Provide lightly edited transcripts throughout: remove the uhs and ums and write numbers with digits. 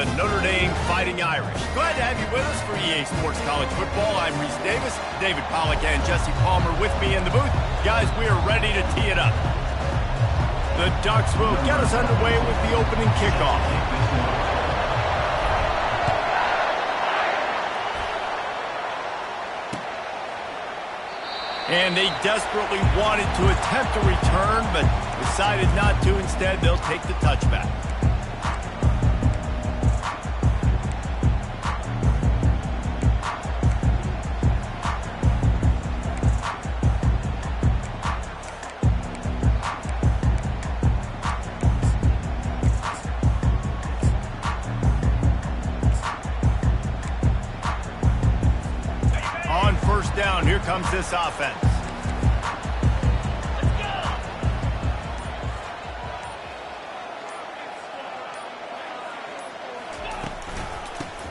the Notre Dame Fighting Irish. Glad to have you with us for EA Sports College Football. I'm Reese Davis, David Pollack and Jesse Palmer with me in the booth. Guys, we are ready to tee it up. The Ducks will get us underway with the opening kickoff. And they desperately wanted to attempt a return, but decided not to. Instead, they'll take the touchback. On first down, here comes this offense.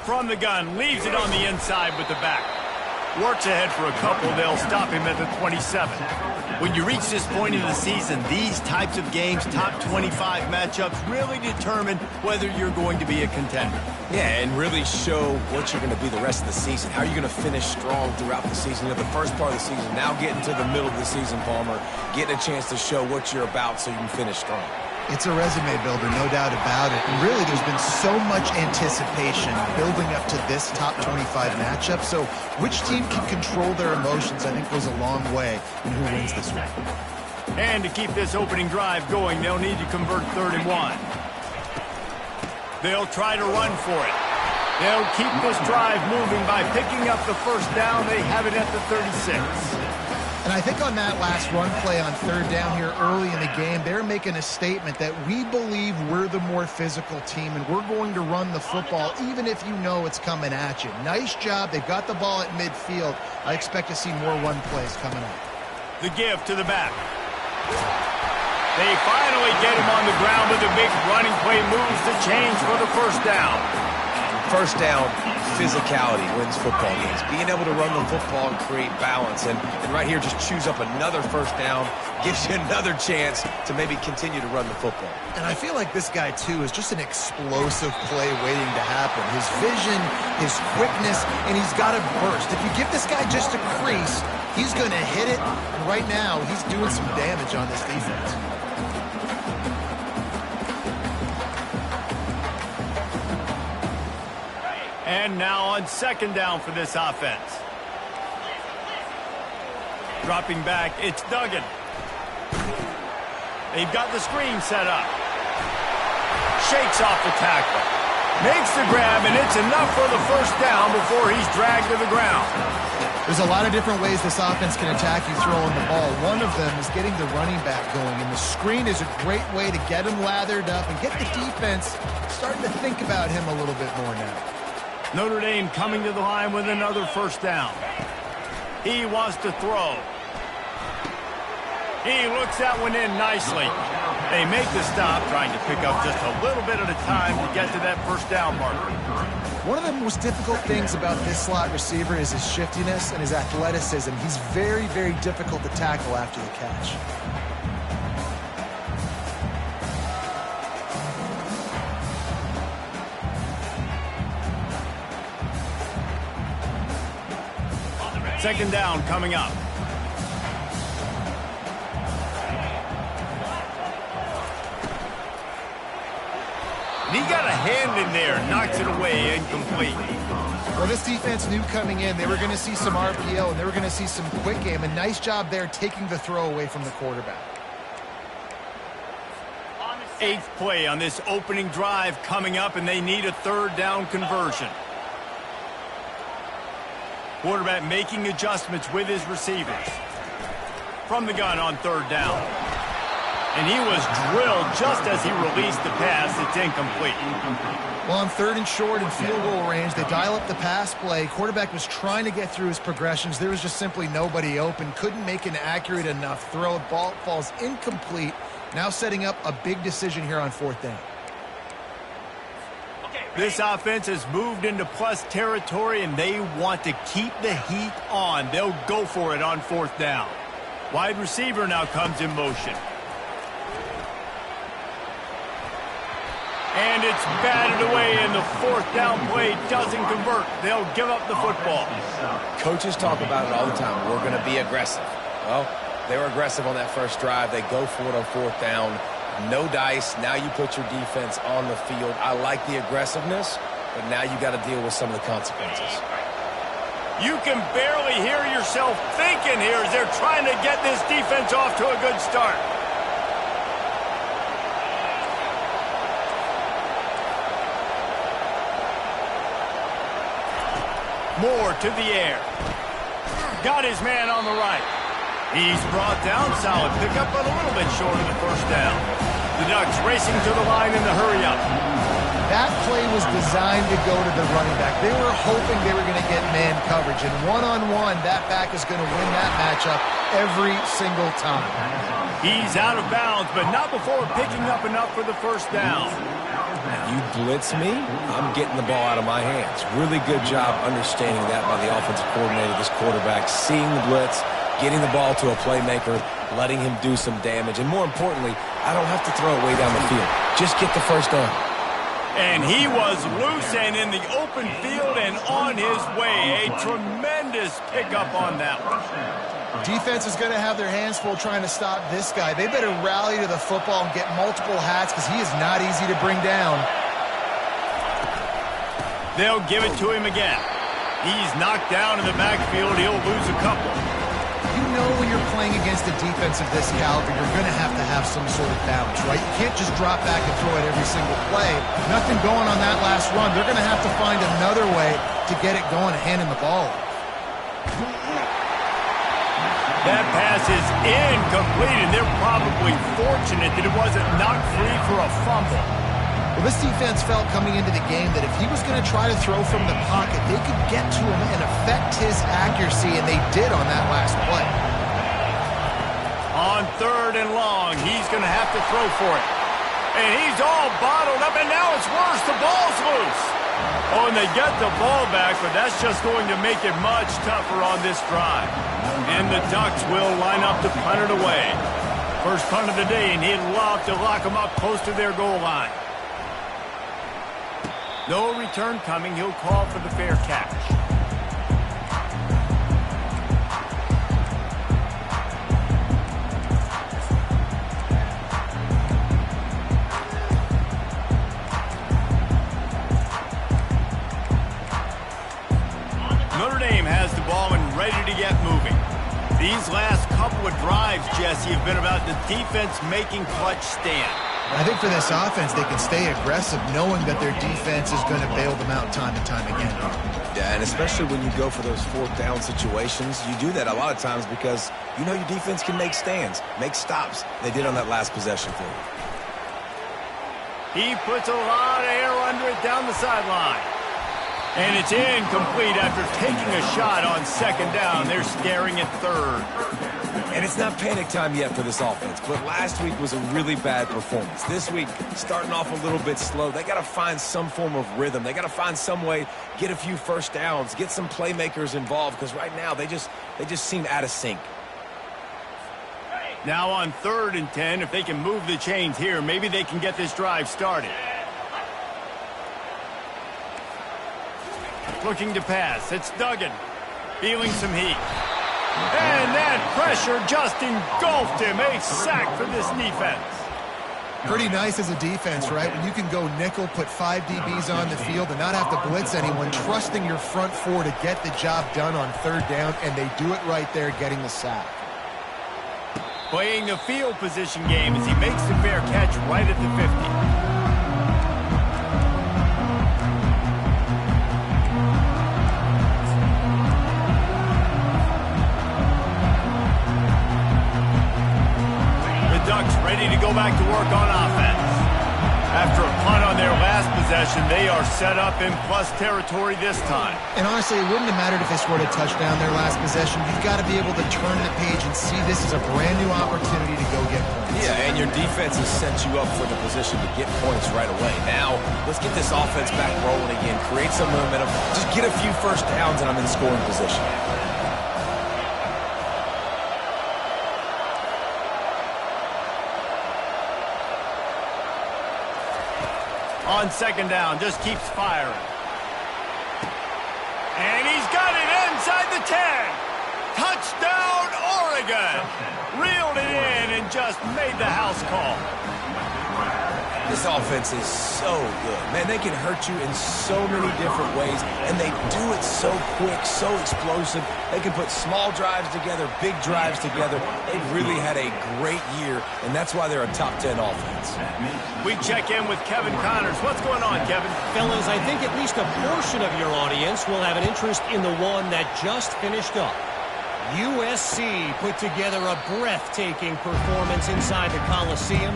From the gun, leaves it on the inside with the back. Works ahead for a couple, they'll stop him at the 27. When you reach this point in the season, these types of games, top 25 matchups, really determine whether you're going to be a contender. Yeah, and really show what you're going to be the rest of the season. How are you going to finish strong throughout the season? You know, the first part of the season, now getting to the middle of the season, Palmer, getting a chance to show what you're about so you can finish strong. It's a resume builder, no doubt about it. And really, there's been so much anticipation building up to this top 25 matchup. So which team can control their emotions, I think, goes a long way in who wins this one. And to keep this opening drive going, they'll need to convert 3rd and 1. They'll try to run for it. They'll keep this drive moving by picking up the first down. They have it at the 36. And I think on that last run play on 3rd down here early in the game, they're making a statement that we believe we're the more physical team and we're going to run the football even if you know it's coming at you. Nice job. They've got the ball at midfield. I expect to see more run plays coming up. The give to the back. They finally get him on the ground with a big running play, moves the change for the first down. First down, physicality wins football games. Being able to run the football and create balance. And right here, just choose up another first down, gives you another chance to maybe continue to run the football. And I feel like this guy, too, is just an explosive play waiting to happen. His vision, his quickness, and he's got a burst. If you give this guy just a crease, he's going to hit it. And right now, he's doing some damage on this defense. And now on 2nd down for this offense. Dropping back, it's Duggan. They've got the screen set up. Shakes off the tackle. Makes the grab, and it's enough for the first down before he's dragged to the ground. There's a lot of different ways this offense can attack you throwing the ball. One of them is getting the running back going, and the screen is a great way to get him lathered up and get the defense starting to think about him a little bit more now. Notre Dame coming to the line with another first down. He wants to throw. He looks that one in nicely. They make the stop, trying to pick up just a little bit at a time to get to that first down marker. One of the most difficult things about this slot receiver is his shiftiness and his athleticism. He's very, very difficult to tackle after the catch. Second down coming up. And he got a hand in there, knocks it away, incomplete. Well, this defense knew coming in they were going to see some RPO and they were going to see some quick game. A nice job there taking the throw away from the quarterback. 8th play on this opening drive coming up, and they need a 3rd down conversion. Quarterback making adjustments with his receivers. From the gun on 3rd down. And he was drilled just as he released the pass. It's incomplete. Well, on 3rd and short and field goal range, they dial up the pass play. Quarterback was trying to get through his progressions. There was just simply nobody open. Couldn't make an accurate enough throw. Ball falls incomplete. Now setting up a big decision here on 4th down. This offense has moved into plus territory, and they want to keep the heat on. They'll go for it on 4th down. Wide receiver now comes in motion. And it's batted away, and the fourth down play doesn't convert. They'll give up the football. Coaches talk about it all the time. We're going to be aggressive. Well, they were aggressive on that first drive. They go for it on fourth down. No dice. Now you put your defense on the field. I like the aggressiveness, but now you got to deal with some of the consequences. You can barely hear yourself thinking here as they're trying to get this defense off to a good start. Moore to the air. Got his man on the right. He's brought down. Solid pickup, but a little bit short of the first down. The Ducks racing to the line in the hurry-up. That play was designed to go to the running back. They were hoping they were going to get man coverage. And one-on-one, that back is going to win that matchup every single time. He's out of bounds, but not before picking up enough for the first down. You blitz me, I'm getting the ball out of my hands. Really good job understanding that by the offensive coordinator, this quarterback, seeing the blitz, getting the ball to a playmaker, letting him do some damage. And more importantly, I don't have to throw it way down the field. Just get the first down. And he was loose and in the open field and on his way. A tremendous pickup on that one. Defense is going to have their hands full trying to stop this guy. They better rally to the football and get multiple hats because he is not easy to bring down. They'll give it to him again. He's knocked down in the backfield. He'll lose a couple. You know when you're playing against a defense of this caliber, you're going to have some sort of balance, right? You can't just drop back and throw it every single play. Nothing going on that last run. They're going to have to find another way to get it going and hand him the ball. That pass is incomplete, and they're probably fortunate that it wasn't knocked free for a fumble. Well, this defense felt coming into the game that if he was going to try to throw from the pocket, they could get to him and affect his accuracy, and they did on that last play. On third and long, he's going to have to throw for it. And he's all bottled up, and now it's worse. The ball's loose. Oh, and they get the ball back, but that's just going to make it much tougher on this drive. And the Ducks will line up to punt it away. First punt of the day, and he'd love to lock them up close to their goal line. No return coming. He'll call for the fair catch. Notre Dame has the ball and ready to get moving. These last couple of drives, Jesse, have been about the defense making clutch stand. I think for this offense, they can stay aggressive knowing that their defense is going to bail them out time and time again. Yeah, and especially when you go for those fourth down situations, you do that a lot of times because you know your defense can make stands, make stops. They did on that last possession for you. He puts a lot of air under it down the sideline. And it's incomplete after taking a shot on second down. They're staring at third. And it's not panic time yet for this offense, but last week was a really bad performance. This week, starting off a little bit slow. They got to find some form of rhythm. They got to find some way, get a few first downs, get some playmakers involved, because right now they just seem out of sync. Now on 3rd and 10, if they can move the chains here, maybe they can get this drive started. Looking to pass. It's Duggan. Feeling some heat. And that pressure just engulfed him. A sack for this defense. Pretty nice as a defense, right? When you can go nickel, put 5 DBs on the field and not have to blitz anyone, trusting your front four to get the job done on 3rd down, and they do it right there, getting the sack. Playing the field position game as he makes the fair catch right at the 50. Ducks ready to go back to work on offense. After a punt on their last possession, they are set up in plus territory this time. And honestly, it wouldn't have mattered if they scored a touchdown their last possession. You've got to be able to turn the page and see this as a brand new opportunity to go get points. Yeah, and your defense has set you up for the position to get points right away. Now, let's get this offense back rolling again, create some momentum, just get a few first downs, and I'm in scoring position. On second down, just keeps firing. And he's got it inside the 10. Touchdown, Oregon. Reeled it in and just made the house call. This offense is so good. Man, they can hurt you in so many different ways, and they do it so quick, so explosive. They can put small drives together, big drives together. They've really had a great year, and that's why they're a top 10 offense. We check in with Kevin Connors. What's going on, Kevin? Fellas, I think at least a portion of your audience will have an interest in the one that just finished up. USC put together a breathtaking performance inside the Coliseum.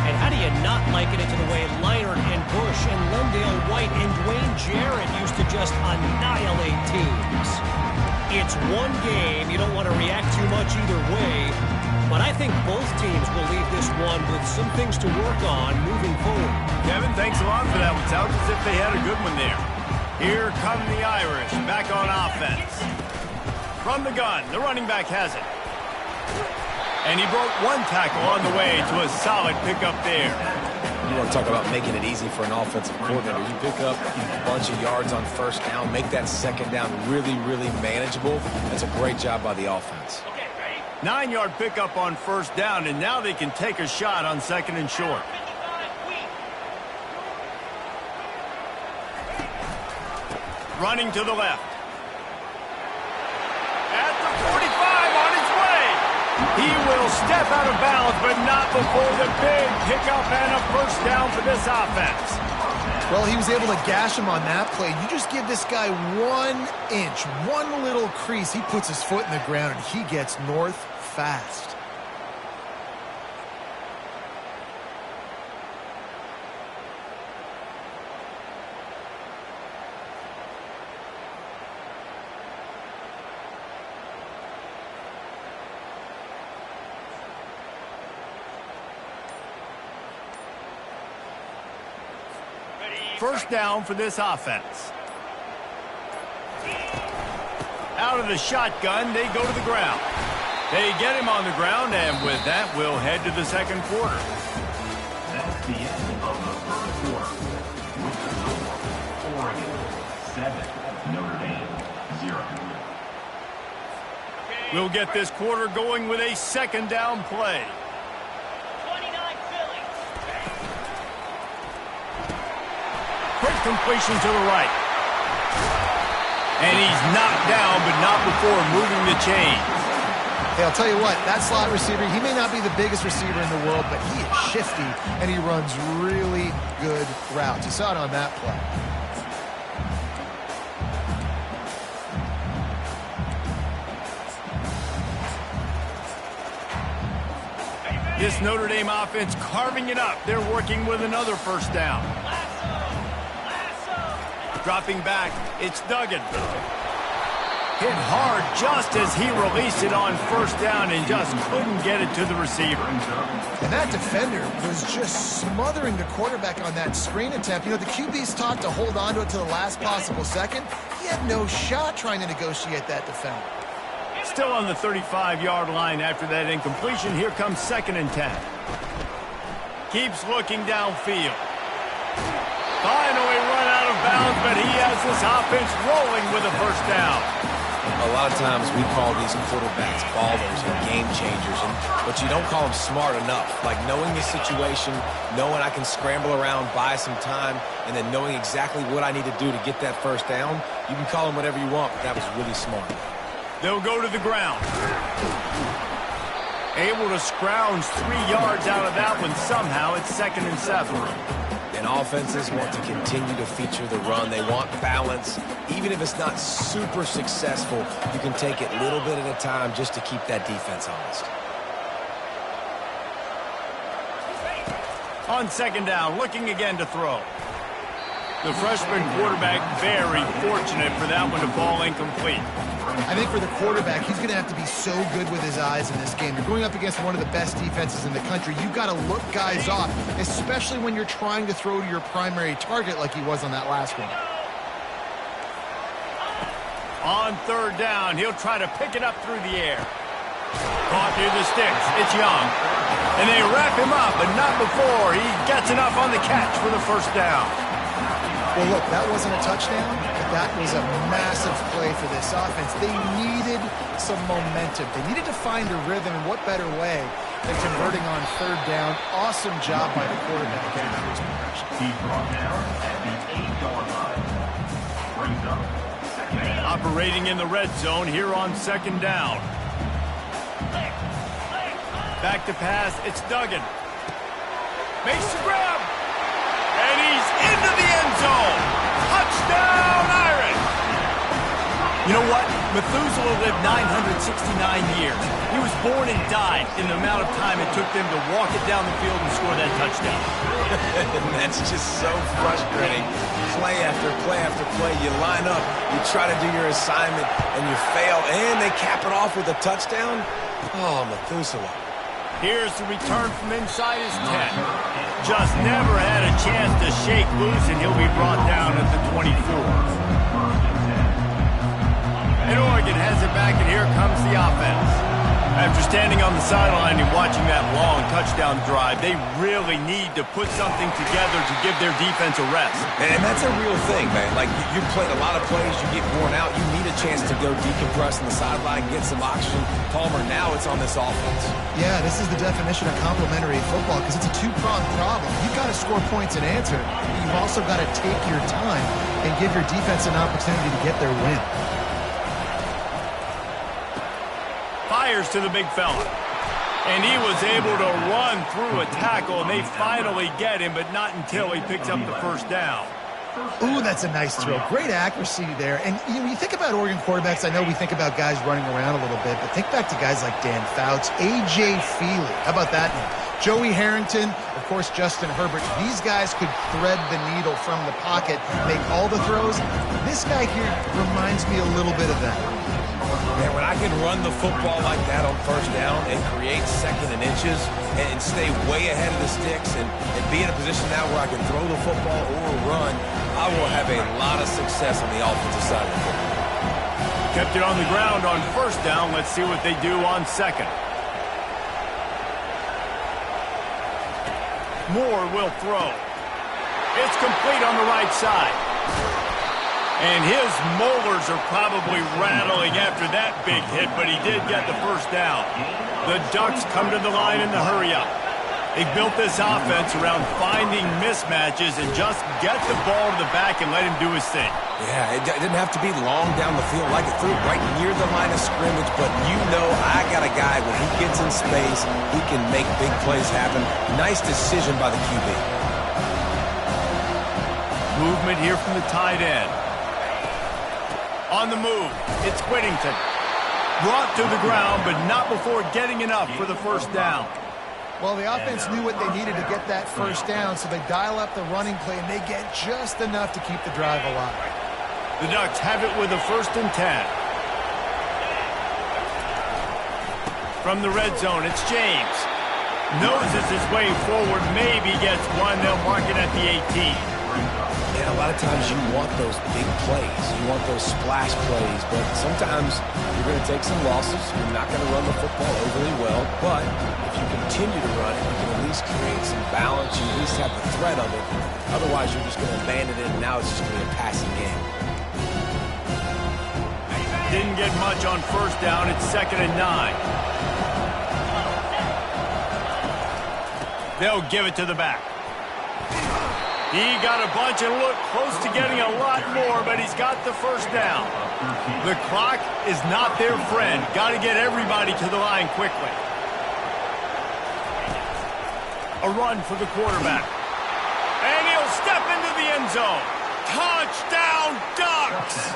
And how do you not liken it to the way Leinart and Bush and Lendale White and Dwayne Jarrett used to just annihilate teams? It's one game. You don't want to react too much either way. But I think both teams will leave this one with some things to work on moving forward. Kevin, thanks a lot for that one. Sounds as if they had a good one there. Here come the Irish back on offense. From the gun, the running back has it. And he broke one tackle on the way to a solid pickup there. You want to talk about making it easy for an offensive coordinator. You pick up a bunch of yards on first down, make that second down really, really manageable. That's a great job by the offense. 9-yard pickup on first down, and now they can take a shot on second and short. Running to the left. At the 45 on his way. He will step out of bounds, but not before the big pickup and a first down for this offense. Well, he was able to gash him on that play. You just give this guy 1 inch, one little crease. He puts his foot in the ground, and he gets north fast. First down for this offense. Out of the shotgun, they go to the ground. They get him on the ground, and with that, we'll head to the second quarter. That's the end of the first quarter. With the score, Oregon 7, Notre Dame 0. We'll get this quarter going with a second down play. Quick completion to the right. And he's knocked down, but not before moving the chains. Hey, I'll tell you what, that slot receiver, he may not be the biggest receiver in the world, but he is shifty, and he runs really good routes. You saw it on that play. This Notre Dame offense carving it up. They're working with another first down. Dropping back, it's Duggan. Hit hard just as he released it on first down and just couldn't get it to the receiver. And that defender was just smothering the quarterback on that screen attempt. You know, the QB's taught to hold on to it to the last possible second. He had no shot trying to negotiate that defender. Still on the 35-yard line after that incompletion. Here comes second and 10. Keeps looking downfield. Finally run out of bounds, but he has this offense rolling with a first down. A lot of times we call these quarterbacks ballers and game changers, but you don't call them smart enough. Like knowing the situation, knowing I can scramble around, buy some time, and then knowing exactly what I need to do to get that first down. You can call them whatever you want, but that was really smart. They'll go to the ground. Able to scrounge 3 yards out of that one somehow. It's second and 7. And offenses want to continue to feature the run. They want balance. Even if it's not super successful, you can take it little bit at a time just to keep that defense honest. On second down, looking again to throw. The freshman quarterback very fortunate for that one to fall incomplete. I think for the quarterback, he's going to have to be so good with his eyes in this game. You're going up against one of the best defenses in the country. You've got to look guys off, especially when you're trying to throw to your primary target like he was on that last one. On third down, he'll try to pick it up through the air. Caught near the sticks. It's Young. And they wrap him up, but not before he gets enough on the catch for the first down. Well, look, that wasn't a touchdown, but that was a massive play for this offense. They needed some momentum. They needed to find a rhythm, and what better way than converting on third down. Awesome job by the quarterback getting through his progression. He's brought down at the 8-yard line. Brings up second down. Operating in the red zone here on second down. Back to pass, it's Duggan. Makes the grab. And he's into the end zone. Touchdown, Irish. You know what? Methuselah lived 969 years. He was born and died in the amount of time it took them to walk it down the field and score that touchdown. That's just so frustrating. Play after play after play. You line up, you try to do your assignment, and you fail, and they cap it off with a touchdown? Oh, Methuselah. Here's the return from inside his 10. Just never had a chance to shake loose, and he'll be brought down at the 24. And Oregon has it back, and here comes the offense. After standing on the sideline and watching that long touchdown drive, they really need to put something together to give their defense a rest. And that's a real thing, man. Like, you've played a lot of plays, you get worn out, you need a chance to go decompress on the sideline, get some oxygen. Palmer, now it's on this offense. Yeah, this is the definition of complementary football because it's a two-pronged problem. You've got to score points and answer, but you've also got to take your time and give your defense an opportunity to get their win. Fires to the big fella. And he was able to run through a tackle, and they finally get him, but not until he picks up the first down. Ooh, that's a nice throw. Great accuracy there. And you think about Oregon quarterbacks, I know we think about guys running around a little bit, but think back to guys like Dan Fouts, A.J. Feely. How about that name? Joey Harrington, of course, Justin Herbert. These guys could thread the needle from the pocket, make all the throws. This guy here reminds me a little bit of that. Man, when I can run the football like that on first down and create second and inches and stay way ahead of the sticks and be in a position now where I can throw the football or run, I will have a lot of success on the offensive side of the football. Kept it on the ground on first down. Let's see what they do on second. Moore will throw. It's complete on the right side. And his molars are probably rattling after that big hit, but he did get the first down. The Ducks come to the line in the hurry-up. They built this offense around finding mismatches and just get the ball to the back and let him do his thing. Yeah, it didn't have to be long down the field like it threw right near the line of scrimmage, but you know I got a guy, when he gets in space, he can make big plays happen. Nice decision by the QB. Movement here from the tight end. On the move, it's Whittington. Brought to the ground, but not before getting enough for the first down. Well, the offense knew what they needed to get that first down, so they dial up the running play, and they get just enough to keep the drive alive. The Ducks have it with a 1st and 10. From the red zone, it's James. Noses his way forward, maybe gets one. They'll mark it at the 18. Yeah, a lot of times you want those big plays. You want those splash plays, but sometimes you're going to take some losses. You're not going to run the football overly well, but if you continue to run it, you can at least create some balance. You at least have the threat of it. Otherwise, you're just going to abandon it, and now it's just going to be a passing game. Didn't get much on first down. It's 2nd and 9. They'll give it to the back. He got a bunch and looked close to getting a lot more, but he's got the first down. The clock is not their friend. Got to get everybody to the line quickly. A run for the quarterback. And he'll step into the end zone. Touchdown, Ducks!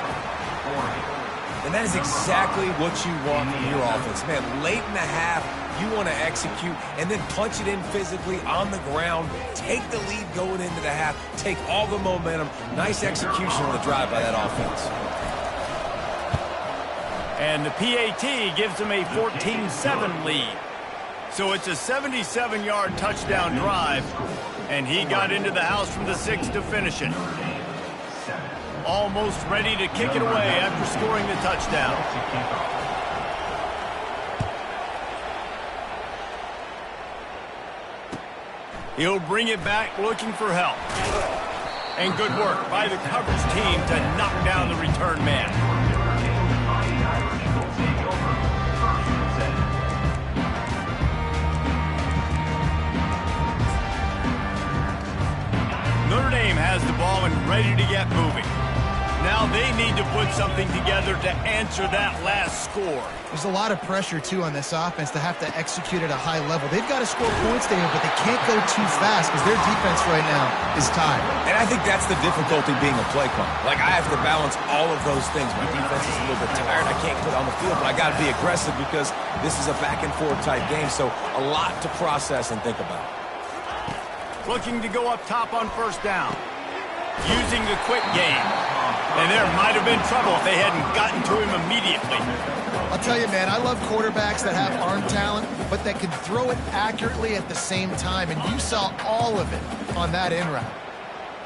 And that is exactly what you want from your offense. Man, late in the half, you want to execute and then punch it in physically on the ground, take the lead going into the half, take all the momentum. Nice execution on the drive by that offense. And the PAT gives them a 14-7 lead. So it's a 77-yard touchdown drive, and he got into the house from the 6 to finish it. Almost ready to kick it away after scoring the touchdown. He'll bring it back looking for help. And good work by the coverage team to knock down the return man. Notre Dame has the ball and ready to get moving. Now they need to put something together to answer that last score. There's a lot of pressure, too, on this offense to have to execute at a high level. They've got to score points, David, but they can't go too fast because their defense right now is tired. And I think that's the difficulty being a play caller. Like, I have to balance all of those things. My defense is a little bit tired. I can't put it on the field, but I got to be aggressive because this is a back-and-forth type game, so a lot to process and think about. Looking to go up top on first down. Using the quick game. And there might have been trouble if they hadn't gotten to him immediately. I'll tell you, man, I love quarterbacks that have arm talent, but that can throw it accurately at the same time, and you saw all of it on that in route.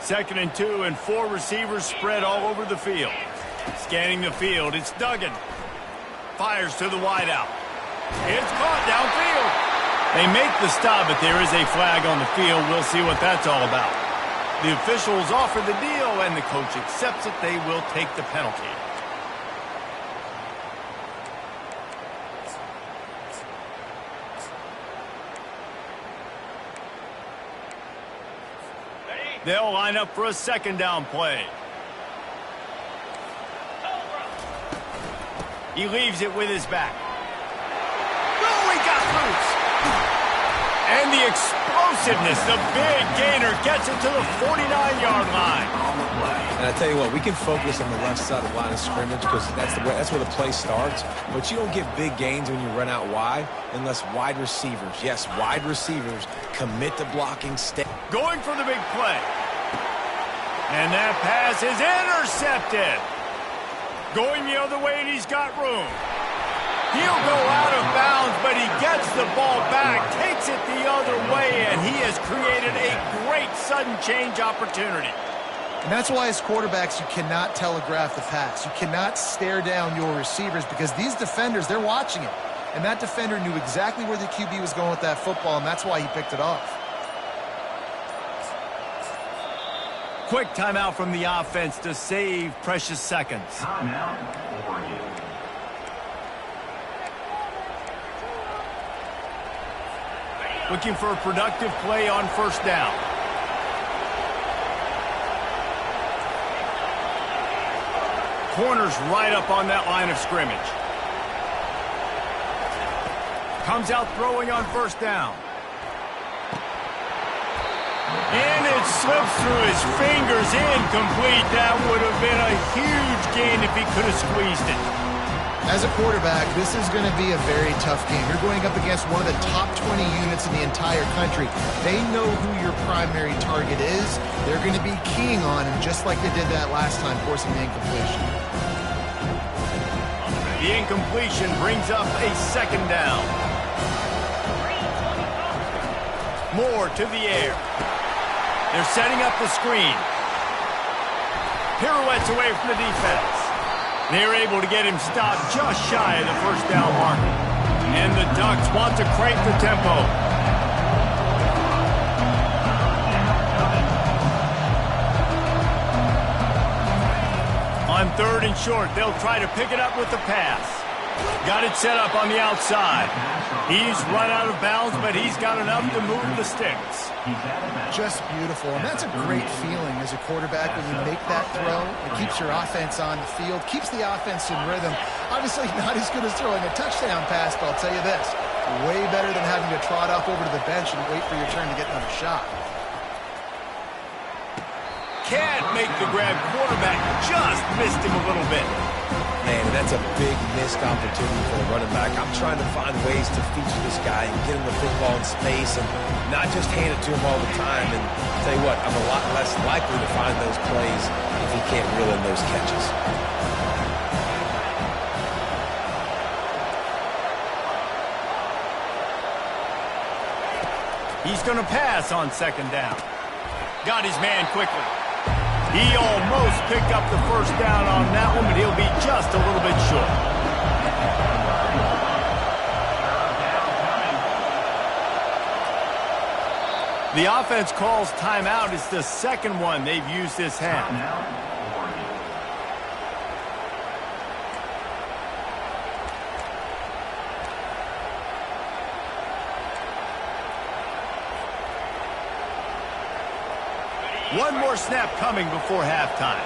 2nd and 2, and 4 receivers spread all over the field. Scanning the field, it's Duggan. Fires to the wideout. It's caught downfield. They make the stop, but there is a flag on the field. We'll see what that's all about. The officials offer the deal, and the coach accepts it. They will take the penalty. They'll line up for a 2nd down play. He leaves it with his back. Oh, he got loose. And the explosiveness, the big gainer gets it to the 49-yard line. And I tell you what, we can focus on the left side of the line of scrimmage because that's where the play starts. But you don't get big gains when you run out wide unless wide receivers, yes, wide receivers, commit to blocking. Going for the big play. And that pass is intercepted. Going the other way, and he's got room. He'll go out of bounds, but he gets the ball back, takes it the other way, and he has created a great sudden change opportunity. And that's why as quarterbacks, you cannot telegraph the pass. You cannot stare down your receivers because these defenders, they're watching it. And that defender knew exactly where the QB was going with that football, and that's why he picked it off. Quick timeout from the offense to save precious seconds. Timeout, Oregon. Looking for a productive play on first down. Corners right up on that line of scrimmage. Comes out throwing on first down. And it slips through his fingers, incomplete. That would have been a huge gain if he could have squeezed it. As a quarterback, this is going to be a very tough game. You're going up against one of the top 20 units in the entire country. They know who your primary target is. They're going to be keying on him just like they did that last time, forcing the incompletion. The incompletion brings up a 2nd down. Moore to the air. They're setting up the screen. Pirouettes away from the defense. They're able to get him stopped just shy of the first down mark. And the Ducks want to crank the tempo. On 3rd and short, they'll try to pick it up with the pass. Got it set up on the outside. He's run out of bounds, but he's got enough to move the sticks. Just beautiful, and that's a great feeling as a quarterback when you make that throw. It keeps your offense on the field, keeps the offense in rhythm. Obviously not as good as throwing a touchdown pass, but I'll tell you this, way better than having to trot off over to the bench and wait for your turn to get another shot. Can't make the grab. Quarterback just missed him a little bit. Man, that's a big missed opportunity for the running back. I'm trying to find ways to feature this guy and get him the football in space and not just hand it to him all the time. And I'll tell you what, I'm a lot less likely to find those plays if he can't reel in those catches. He's going to pass on 2nd down. Got his man quickly. He almost picked up the first down on that one, but he'll be just a little bit short. The offense calls timeout. It's the second one they've used this half. One more snap coming before halftime.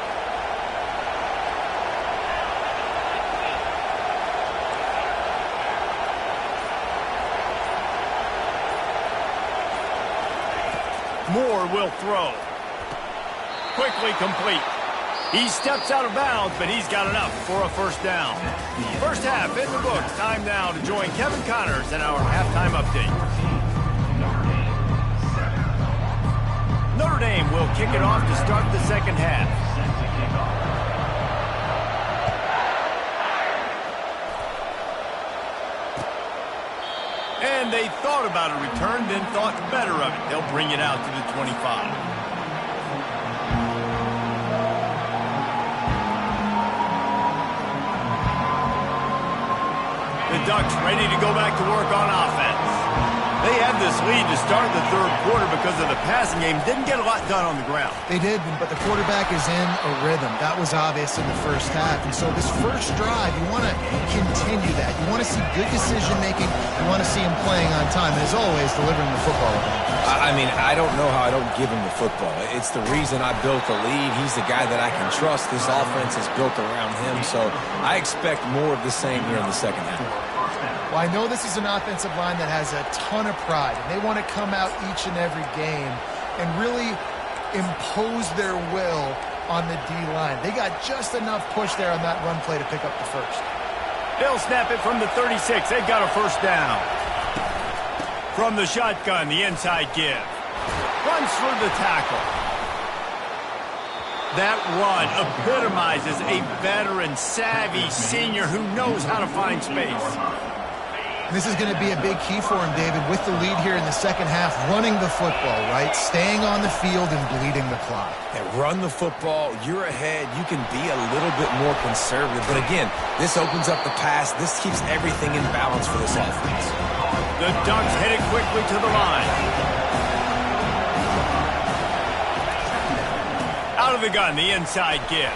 Moore will throw. Quickly complete. He steps out of bounds, but he's got enough for a first down. First half in the books. Time now to join Kevin Connors in our halftime update. Notre Dame will kick it off to start the second half. And they thought about a return, then thought better of it. They'll bring it out to the 25. The Ducks ready to go back to work on offense. They had this lead to start the third quarter because of the passing game. Didn't get a lot done on the ground. They did, but the quarterback is in a rhythm. That was obvious in the first half. And so this first drive, you want to continue that. You want to see good decision-making. You want to see him playing on time. And as always, delivering the football. I mean, I don't know how I don't give him the football. It's the reason I built the lead. He's the guy that I can trust. This offense is built around him. So I expect more of the same here in the second half. Well, I know this is an offensive line that has a ton of pride, and they want to come out each and every game and really impose their will on the D-line. They got just enough push there on that run play to pick up the first. They'll snap it from the 36. They've got a first down. From the shotgun, the inside give. Runs for the tackle. That run epitomizes a veteran, savvy senior who knows how to find space. This is going to be a big key for him, David, with the lead here in the second half, running the football, right? Staying on the field and bleeding the clock. Yeah, run the football. You're ahead. You can be a little bit more conservative. But again, this opens up the pass. This keeps everything in balance for this offense. The Ducks headed quickly to the line. Out of the gun, the inside give.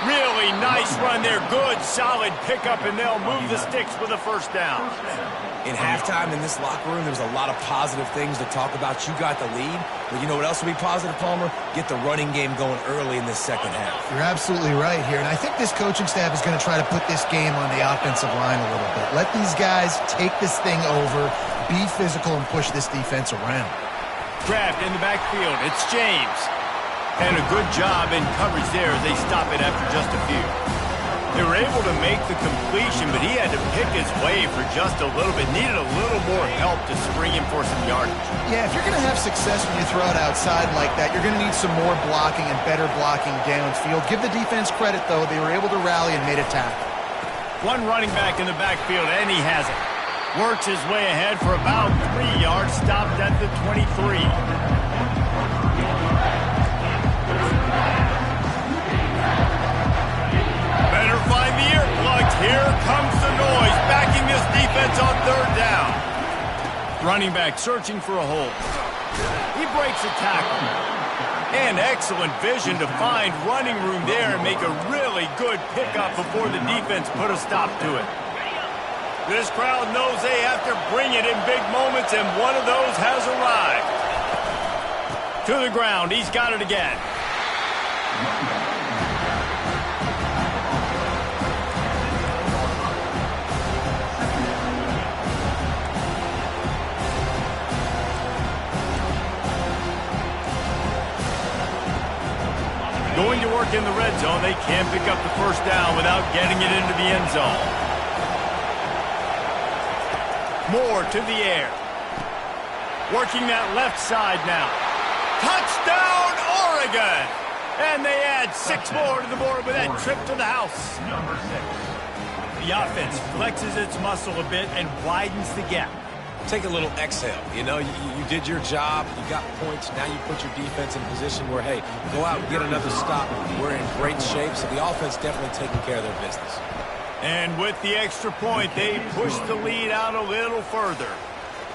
Really nice run there. Good, solid pickup, and they'll move the sticks with a first down. In halftime in this locker room, there was a lot of positive things to talk about. You got the lead. But you know what else would be positive, Palmer? Get the running game going early in this second half. You're absolutely right here. And I think this coaching staff is going to try to put this game on the offensive line a little bit. Let these guys take this thing over, be physical, and push this defense around. Grabbed in the backfield. It's James. And a good job in coverage there as they stop it after just a few. They were able to make the completion, but he had to pick his way for just a little bit. Needed a little more help to spring him for some yardage. Yeah, if you're going to have success when you throw it outside like that, you're going to need some more blocking and better blocking downfield. Give the defense credit, though. They were able to rally and made a tackle. One running back in the backfield, and he has it. Works his way ahead for about 3 yards, stopped at the 23. Better find the earplugs. Here comes the noise, backing this defense on third down. Running back searching for a hole. He breaks a tackle. And excellent vision to find running room there and make a really good pickup before the defense put a stop to it. This crowd knows they have to bring it in big moments, and one of those has arrived. To the ground, he's got it again. Going to work in the red zone, they can't pick up the first down without getting it into the end zone. Moore to the air. Working that left side now. Touchdown, Oregon! And they add 6 more to the board with that trip to the house. The offense flexes its muscle a bit and widens the gap. Take a little exhale. You know, you did your job. You got points. Now you put your defense in a position where, hey, go out and get another stop. We're in great shape, so the offense definitely taking care of their business. And with the extra point, they push the lead out a little further.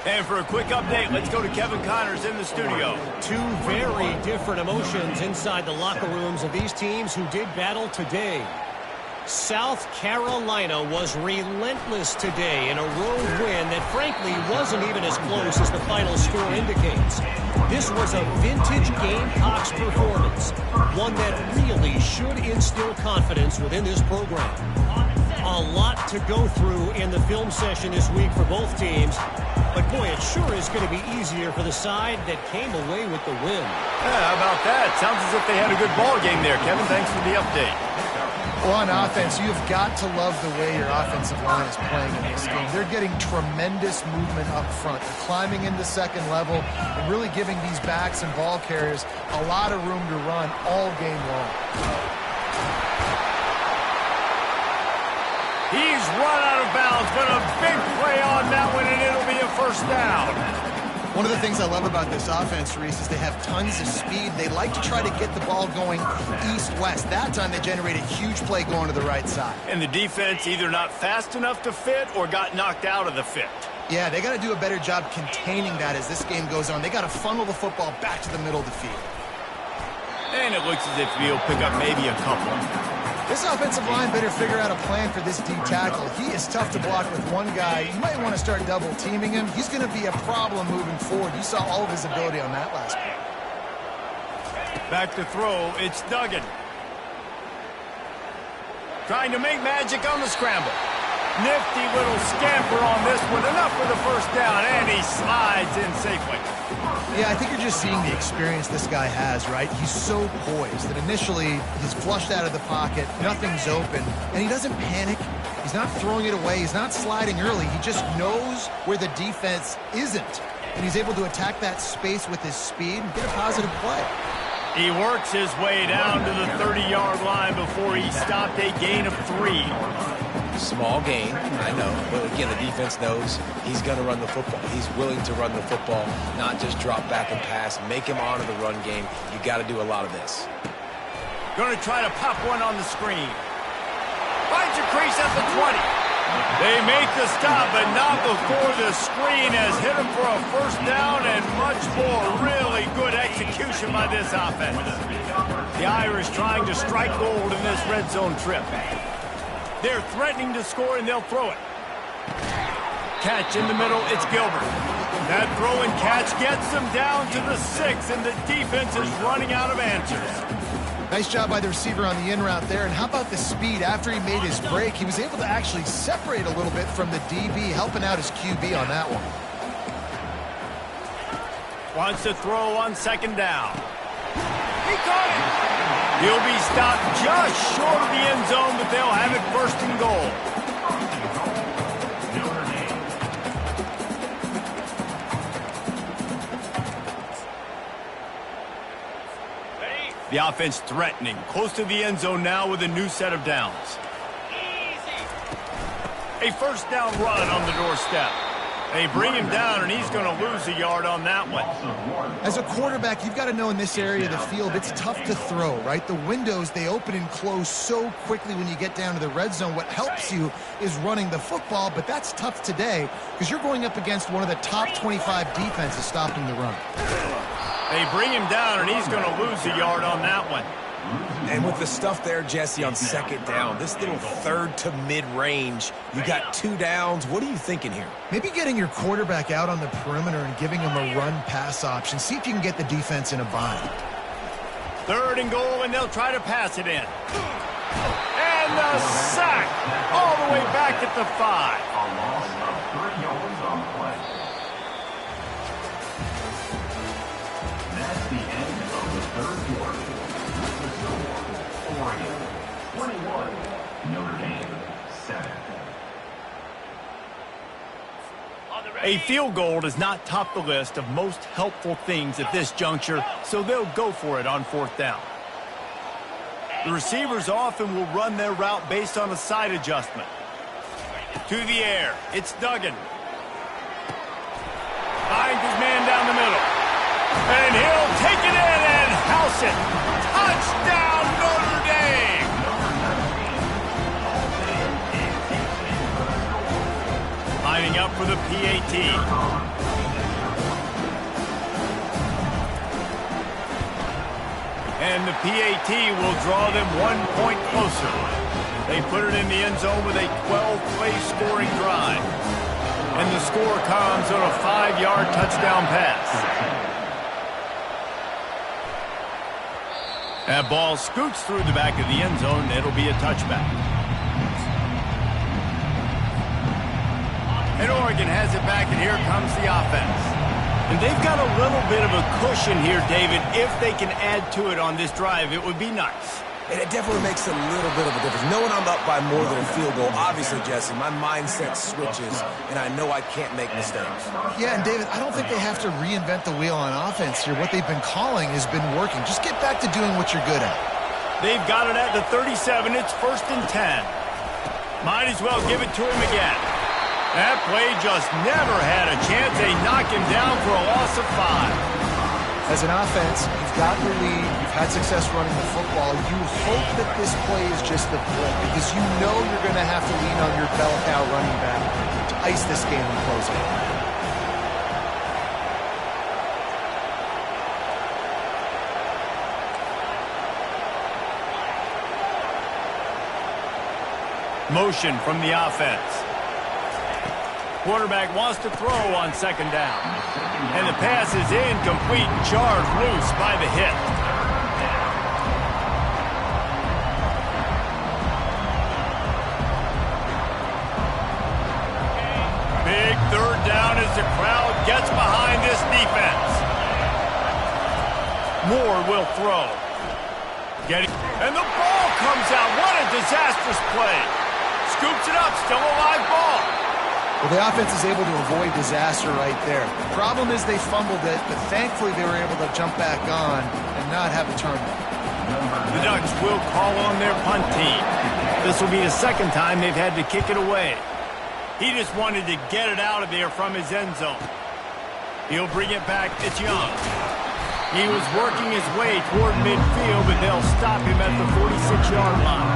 And for a quick update, let's go to Kevin Connors in the studio. Two very different emotions inside the locker rooms of these teams who did battle today. South Carolina was relentless today in a road win that frankly wasn't even as close as the final score indicates. This was a vintage Gamecocks performance, one that really should instill confidence within this program. A lot to go through in the film session this week for both teams, but boy, it sure is going to be easier for the side that came away with the win. Yeah, how about that? Sounds as if they had a good ball game there. Kevin, thanks for the update. Well, on offense, you've got to love the way your offensive line is playing in this game. They're getting tremendous movement up front. They're climbing into second level and really giving these backs and ball carriers a lot of room to run all game long. He's run out of bounds, but a big play on that one, and it'll be a first down. One of the things I love about this offense, Reese, is they have tons of speed. They like to try to get the ball going east-west. That time they generate a huge play going to the right side. And the defense either not fast enough to fit or got knocked out of the fit. Yeah, they got to do a better job containing that as this game goes on. They got to funnel the football back to the middle of the field. And it looks as if he'll pick up maybe a couple. This offensive line better figure out a plan for this D tackle. He is tough to block with one guy. You might want to start double teaming him. He's going to be a problem moving forward. You saw all of his ability on that last play. Back to throw, it's Duggan. Trying to make magic on the scramble. Nifty little scamper on this one. Enough for the first down, and he slides in safely. Yeah, I think you're just seeing the experience this guy has, right? He's so poised that initially he's flushed out of the pocket, nothing's open, and he doesn't panic. He's not throwing it away. He's not sliding early. He just knows where the defense isn't, and he's able to attack that space with his speed and get a positive play. He works his way down to the 30-yard line before he stopped a gain of 3. Small gain, I know, but again, the defense knows he's going to run the football. He's willing to run the football, not just drop back and pass, make him honor the run game. You got to do a lot of this. Going to try to pop one on the screen. Finds a crease at the 20. They make the stop, but not before the screen has hit him for a first down and much more. Really good execution by this offense. The Irish trying to strike gold in this red zone trip. They're threatening to score, and they'll throw it. Catch in the middle, it's Gilbert. That throw and catch gets them down to the 6, and the defense is running out of answers. Nice job by the receiver on the in route there. And how about the speed? After he made his break, he was able to actually separate a little bit from the DB, helping out his QB on that one. Wants to throw on second down. He caught it. He'll be stopped just short of the end zone, but they'll have it first and goal. The offense threatening, close to the end zone now with a new set of downs. A first down run on the doorstep. They bring him down, and he's going to lose a yard on that one. As a quarterback, you've got to know in this area of the field, it's tough to throw, right? The windows, they open and close so quickly when you get down to the red zone. What helps you is running the football, but that's tough today because you're going up against one of the top 25 defenses stopping the run. They bring him down, and he's going to lose a yard on that one. And with the stuff there, Jesse, on second down, this little third to mid-range, you got 2 downs. What are you thinking here? Maybe getting your quarterback out on the perimeter and giving him a run-pass option. See if you can get the defense in a bind. Third and goal, and they'll try to pass it in. And the sack all the way back at the 5. A loss of 3 yards on the play. That's the end of the third quarter. Oregon 21, Notre Dame 7. A field goal does not top the list of most helpful things at this juncture, so they'll go for it on fourth down. The receivers often will run their route based on a side adjustment. To the air, it's Duggan. Finds his man down the middle. And he'll take it in and house it. Touchdown, Notre Dame! Lining up for the PAT. And the PAT will draw them 1 point closer. They put it in the end zone with a 12-play scoring drive. And the score comes on a 5-yard touchdown pass. That ball scoots through the back of the end zone. It'll be a touchback. And Oregon has it back, and here comes the offense. And they've got a little bit of a cushion here, David. If they can add to it on this drive, it would be nice. And it definitely makes a little bit of a difference. Knowing I'm up by more than a field goal, obviously, Jesse, my mindset switches, and I know I can't make mistakes. Yeah, and David, I don't think they have to reinvent the wheel on offense here. What they've been calling has been working. Just get back to doing what you're good at. They've got it at the 37. It's 1st and 10. Might as well give it to him again. That play just never had a chance. They knock him down for a loss of 5. As an offense, you've got the lead, you've had success running the football. You hope that this play is just the blip because you know you're going to have to lean on your bell cow running back to ice this game and close it. Motion from the offense. Quarterback wants to throw on 2nd down. And the pass is incomplete, charged loose by the hit. Big 3rd down as the crowd gets behind this defense. Moore will throw. And the ball comes out. What a disastrous play. Scoops it up, still a live ball. Well, the offense is able to avoid disaster right there. The problem is they fumbled it, but thankfully they were able to jump back on and not have a turnover. The Ducks will call on their punt team. This will be the 2nd time they've had to kick it away. He just wanted to get it out of there from his end zone. He'll bring it back. It's Young. He was working his way toward midfield, but they'll stop him at the 46-yard line.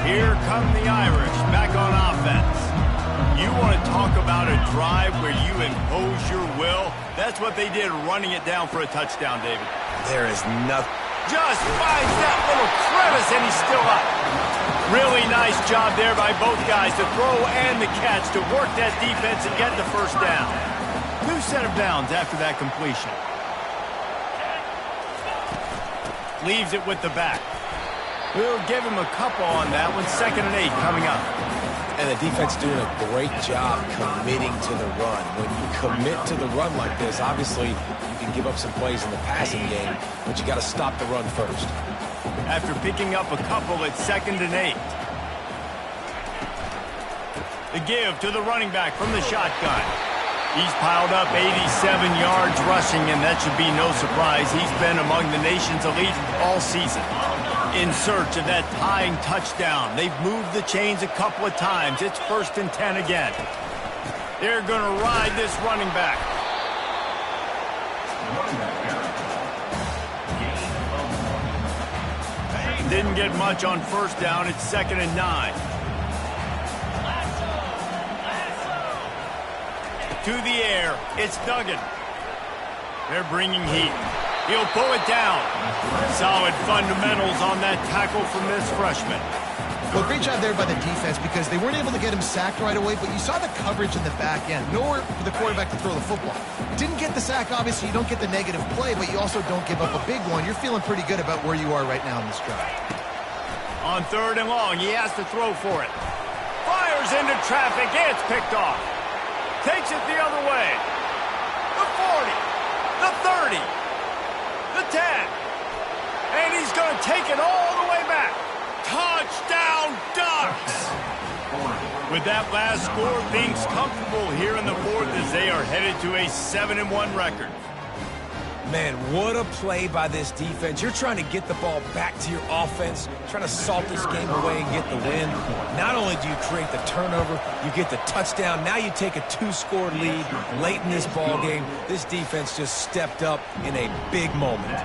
Here come the Irish back on offense. You want to talk about a drive where you impose your will? That's what they did, running it down for a touchdown, David. There is nothing. Just finds that little crevice, and he's still up. Really nice job there by both guys to throw and the catch to work that defense and get the 1st down. 2 set of downs after that completion. Leaves it with the back. We'll give him a couple on that one. 2nd and 8 coming up. And the defense doing a great job committing to the run. When you commit to the run like this, obviously you can give up some plays in the passing game, but you got to stop the run first. After picking up a couple at 2nd and 8. The give to the running back from the shotgun. He's piled up 87 yards rushing, and that should be no surprise. He's been among the nation's elite all season. In search of that tying touchdown. They've moved the chains a couple of times. It's 1st and 10 again. They're going to ride this running back. Didn't get much on 1st down. It's 2nd and 9. To the air. It's Duggan. They're bringing heat. He'll pull it down. Solid fundamentals on that tackle from this freshman. Well, great job there by the defense because they weren't able to get him sacked right away, but you saw the coverage in the back end. Nowhere for the quarterback to throw the football. Didn't get the sack, obviously. You don't get the negative play, but you also don't give up a big one. You're feeling pretty good about where you are right now in this drive. On 3rd and long, he has to throw for it. Fires into traffic. It's picked off. Takes it the other way. The 40. The 30. The 10. And he's going to take it all the way back. Touchdown, Ducks! With that last score, things comfortable here in the 4th as they are headed to a 7-1 record. Man, what a play by this defense. You're trying to get the ball back to your offense, trying to salt this game away and get the win. Not only do you create the turnover, you get the touchdown. Now you take a 2-score lead late in this ball game. This defense just stepped up in a big moment.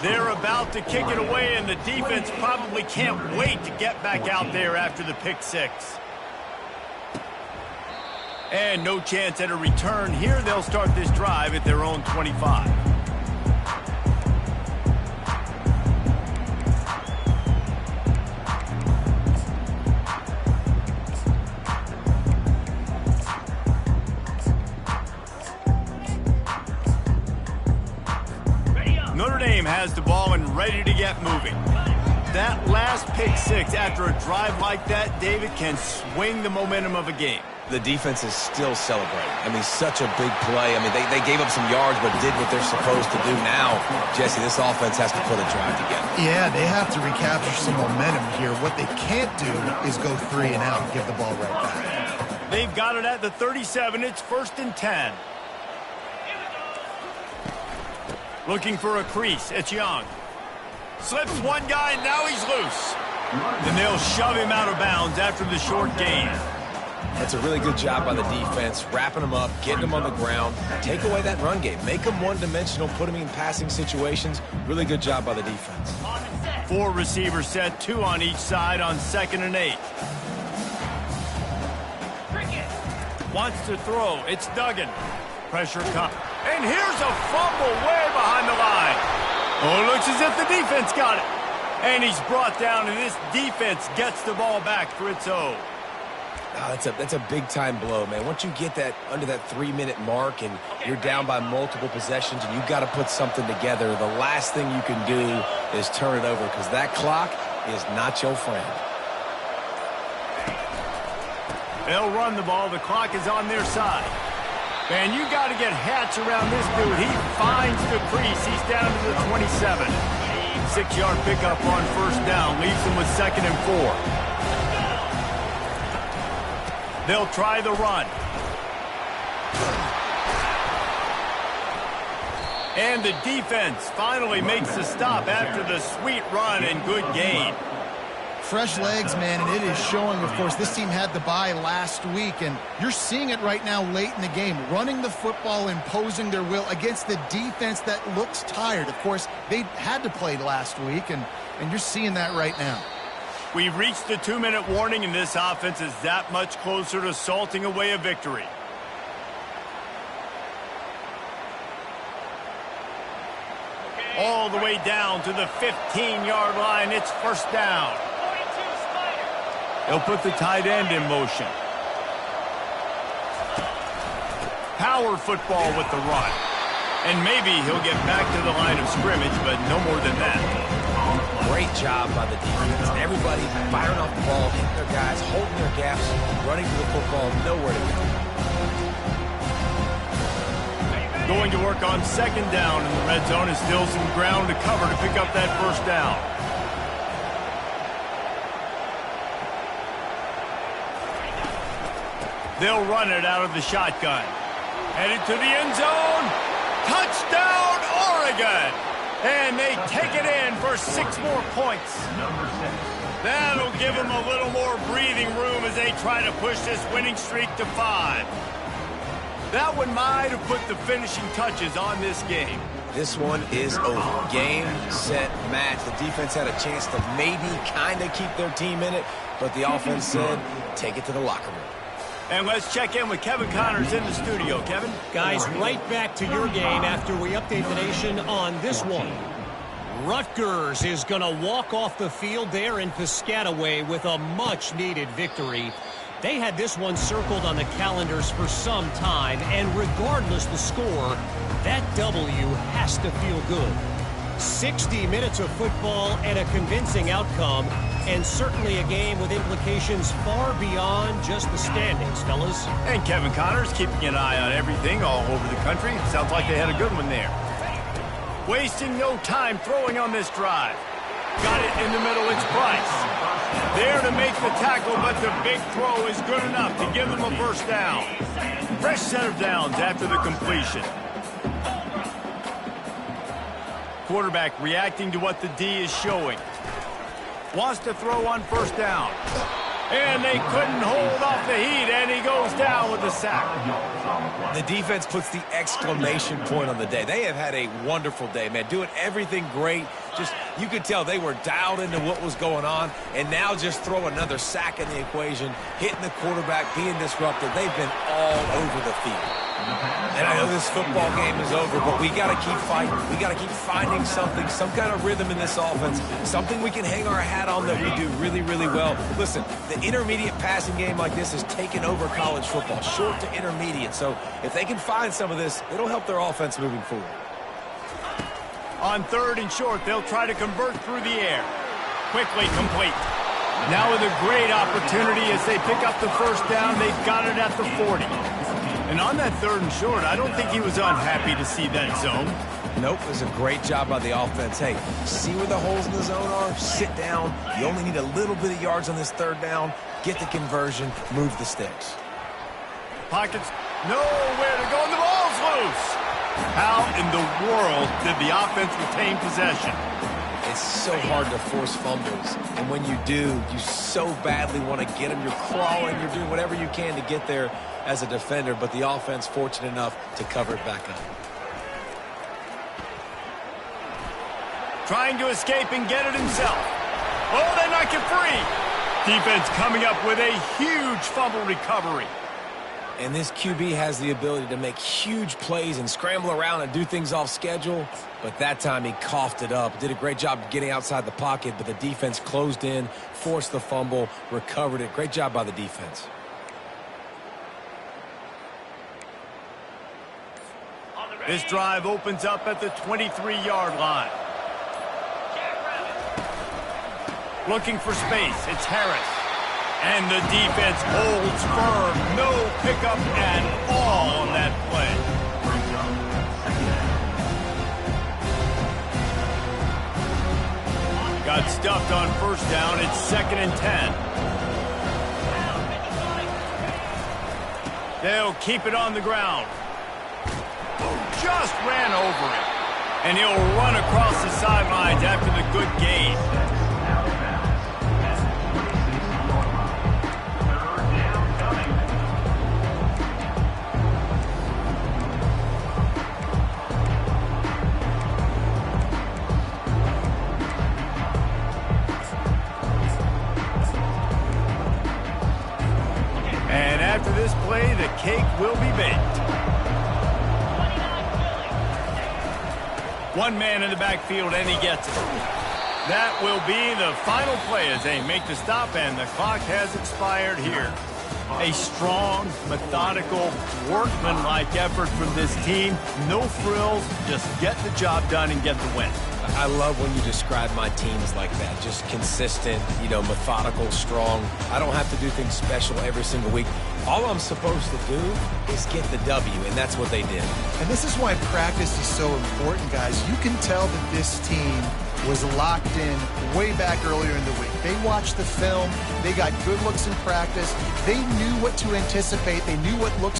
They're about to kick it away, and the defense probably can't wait to get back out there after the pick six. And no chance at a return here. They'll start this drive at their own 25. Notre Dame has the ball and ready to get moving. That last pick six after a drive like that, David, can swing the momentum of a game. The defense is still celebrating. I mean, such a big play. I mean, they gave up some yards but did what they're supposed to do. Now, Jesse, this offense has to put a drive together. Yeah, they have to recapture some momentum here. What they can't do is go 3 and out and give the ball right back. They've got it at the 37. It's 1st and 10. Looking for a crease. It's Young. Slips one guy, and now he's loose. And they'll shove him out of bounds after the short gain. That's a really good job by the defense, wrapping them up, getting them on the ground. Take away that run game. Make them one-dimensional, put them in passing situations. Really good job by the defense. 4 receivers set, 2 on each side on 2nd and 8. Wants to throw. It's Duggan. Pressure comes. And here's a fumble way behind the line. Oh, it looks as if the defense got it. And he's brought down, and this defense gets the ball back for its own. Oh, that's a big-time blow, man. Once you get that under that 3-minute mark and you're down by multiple possessions and you've got to put something together, the last thing you can do is turn it over because that clock is not your friend. They'll run the ball. The clock is on their side. And you got to get Hatch around this dude. He finds the crease. He's down to the 27. 6-yard pickup on 1st down. Leaves him with 2nd and 4. They'll try the run. And the defense finally makes the stop after the sweet run and good gain. Fresh legs, man, and it is showing, of course. This team had the bye last week, and you're seeing it right now late in the game. Running the football, imposing their will against the defense that looks tired. Of course, they had to play last week, and you're seeing that right now. We've reached the 2-minute warning, and this offense is that much closer to salting away a victory. All the way down to the 15-yard line. It's 1st down. They'll put the tight end in motion. Power football with the run. And maybe he'll get back to the line of scrimmage, but no more than that. Great job by the defense. Everybody firing off the ball, hitting their guys, holding their gaps, running to the football, nowhere to go. Going to work on 2nd down in the red zone is still some ground to cover to pick up that 1st down. They'll run it out of the shotgun. Headed to the end zone. Touchdown, Oregon! And they take it in for 6 more points. That'll give them a little more breathing room as they try to push this winning streak to 5. That one might have put the finishing touches on this game. This one is over. Game, set, match. The defense had a chance to maybe kind of keep their team in it, but the offense said, take it to the locker room. And let's check in with Kevin Connors in the studio. Kevin? Guys, right back to your game after we update the nation on this one. Rutgers is going to walk off the field there in Piscataway with a much-needed victory. They had this one circled on the calendars for some time, and regardless the score, that W has to feel good. 60 minutes of football and a convincing outcome, and certainly a game with implications far beyond just the standings, fellas. And Kevin Connors keeping an eye on everything all over the country. Sounds like they had a good one there. Wasting no time throwing on this drive. Got it in the middle, it's Price. There to make the tackle, but the big throw is good enough to give them a 1st down. Fresh set of downs after the completion. Quarterback reacting to what the D is showing. Wants to throw on 1st down. And they couldn't hold off the heat, and he he goes down with the sack. The defense puts the exclamation point on the day. They have had a wonderful day, man, doing everything great. Just, you could tell they were dialed into what was going on, and now just throw another sack in the equation, hitting the quarterback, being disruptive. They've been all over the field. And I know this football game is over, but we got to keep fighting. We got to keep finding something, some kind of rhythm in this offense, something we can hang our hat on that we do really, really well. Listen, the intermediate passing game like this has taken over college football, short to intermediate. So if they can find some of this, it'll help their offense moving forward. On 3rd and short, they'll try to convert through the air. Quickly complete. Now with a great opportunity as they pick up the first down, they've got it at the 40. And on that 3rd and short, I don't think he was unhappy to see that zone. Nope, it was a great job by the offense. Hey, see where the holes in the zone are? Sit down. You only need a little bit of yards on this 3rd down. Get the conversion. Move the sticks. Pockets, nowhere to go, and the ball's loose. How in the world did the offense retain possession? It's so hard to force fumbles, and when you do, you so badly want to get them. You're crawling, you're doing whatever you can to get there as a defender, but the offense fortunate enough to cover it back up. Trying to escape and get it himself. Oh, they knock it free. Defense coming up with a huge fumble recovery. And this QB has the ability to make huge plays and scramble around and do things off schedule. But that time he coughed it up. Did a great job getting outside the pocket, but the defense closed in, forced the fumble, recovered it. Great job by the defense. This drive opens up at the 23-yard line. Looking for space. It's Harris. And the defense holds firm. No pickup at all on that play. Got stuffed on 1st down. It's 2nd and 10. They'll keep it on the ground. Just ran over it. And he'll run across the sidelines after the good gain. And after this play, the cake will be baked. One man in the backfield, and he gets it. That will be the final play as they make the stop, and the clock has expired here. A strong, methodical, workmanlike effort from this team. No frills, just get the job done and get the win. I love when you describe my teams like that. Just consistent, methodical, strong. I don't have to do things special every single week. All I'm supposed to do is get the W, and that's what they did. And this is why practice is so important, guys. You can tell that this team was locked in way back earlier in the week. They watched the film. They got good looks in practice. They knew what to anticipate. They knew what looks